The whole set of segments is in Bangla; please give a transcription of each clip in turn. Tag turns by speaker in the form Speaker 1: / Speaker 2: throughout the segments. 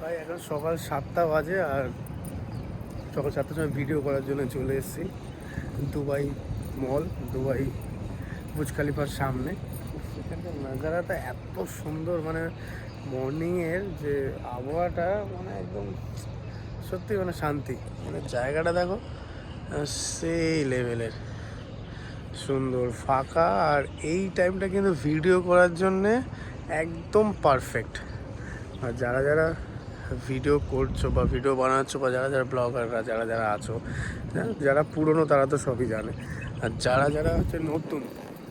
Speaker 1: ভাই এখন সকাল 7টা বাজে আর সকাল 7টার সময় ভিডিও করার জন্য চলে এসেছি দুবাই মল, দুবাই বুর্জ খলিফার সামনে। এখানকার নাজারাটা এত সুন্দর, মানে মর্নিংয়ের যে আবহাওয়াটা মানে একদম সত্যি মানে শান্তি। মানে জায়গাটা দেখো সেই লেভেলের সুন্দর, ফাঁকা। আর এই টাইমটা কিন্তু ভিডিও করার জন্যে একদম পারফেক্ট। আর যারা যারা ভিডিও করছো বা ভিডিও বানাচ্ছো বা যারা যারা ব্লগাররা যারা যারা আছো, যারা পুরনো তারা তো সবই জানে। আর যারা যারা হচ্ছে নতুন,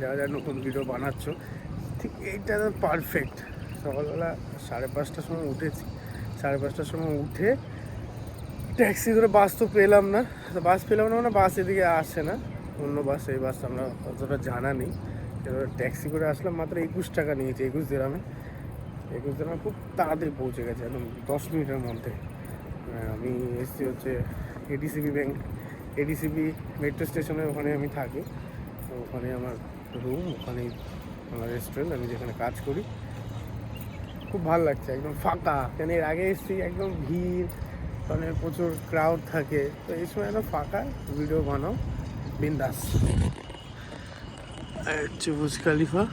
Speaker 1: যারা যারা নতুন ভিডিও বানাচ্ছো, ঠিক এইটা তো পারফেক্ট। সকালবেলা 5:30টার সময় উঠেছি, 5:30টার সময় উঠে ট্যাক্সি করে, বাস তো পেলাম না, মানে বাস এদিকে আসে না, অন্য বাস, এই বাস আমরা অতটা জানা নেই। এবার ট্যাক্সি করে আসলাম, মাত্র 21 টাকা নিয়েছে, 21 দিরহামে। 21 দিরহামে খুব তাড়াতাড়ি পৌঁছে গেছে, একদম 10 মিনিটের মধ্যে। আমি এসছি হচ্ছে এডিসিবি ব্যাংক, এডিসিবি মেট্রো স্টেশনের ওখানে আমি থাকি। তো ওখানে আমার রুম, ওখানেই আমার রেস্টুরেন্ট, আমি যেখানে কাজ করি। খুব ভালো লাগছে, একদম ফাঁকা। কেন এর আগে এসছি একদম ভিড়, মানে প্রচুর ক্রাউড থাকে। তো এই সময় একদম ফাঁকা, ভিডিও বানাও বিন্দাস। হচ্ছে বুর্জ খলিফা,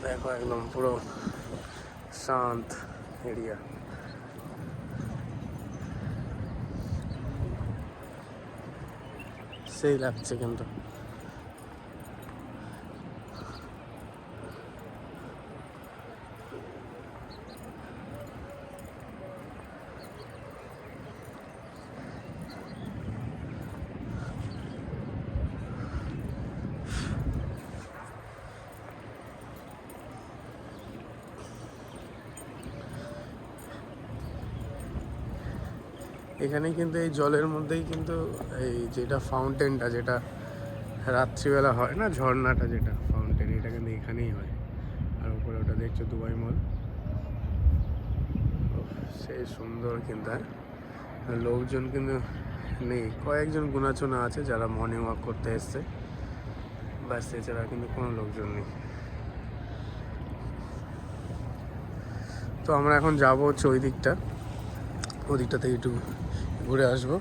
Speaker 1: দেখো একদম পুরো শান্ত এরিয়া। সেই লাগছে কিন্তু। এখানে কিন্তু এই জলের মধ্যেই কিন্তু এই যেটা ফাউন্টেনটা, যেটা রাত্রিবেলা হয় না, ঝর্ণাটা যেটা ফাউন্টেন, এটা কিন্তু এখানেই হয়। আর উপরে ওটা দেখছো দুবাই মল, সেই সুন্দর কিন্তু। লোকজন কিন্তু নেই, কয়েকজন গুনাচোনা আছে যারা মর্নিং ওয়াক করতে এসছে, ব্যাস, এছাড়া কিন্তু কোনো লোকজন নেই। তো আমরা এখন যাবো হচ্ছে ওই দিকটা, থেকে একটু ঘুরে আসবো।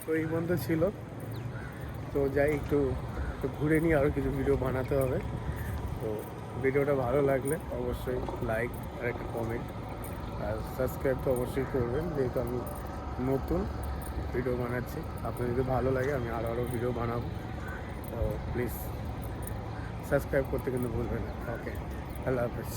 Speaker 1: তো এই বন্ধ ছিল, তো যাই একটু ঘুরে নিই, আরও কিছু ভিডিও বানাতে হবে। তো ভিডিওটা ভালো লাগলে অবশ্যই লাইক আর একটা কমেন্ট আর সাবস্ক্রাইব তো অবশ্যই করবেন, যেহেতু আমি নতুন ভিডিও বানাচ্ছি। আপনার যদি ভালো লাগে আমি আরও ভিডিও বানাবো, তো প্লিজ সাবস্ক্রাইব করতে কিন্তু ভুলবেন না। ওকে, আল্লাহ হাফেজ।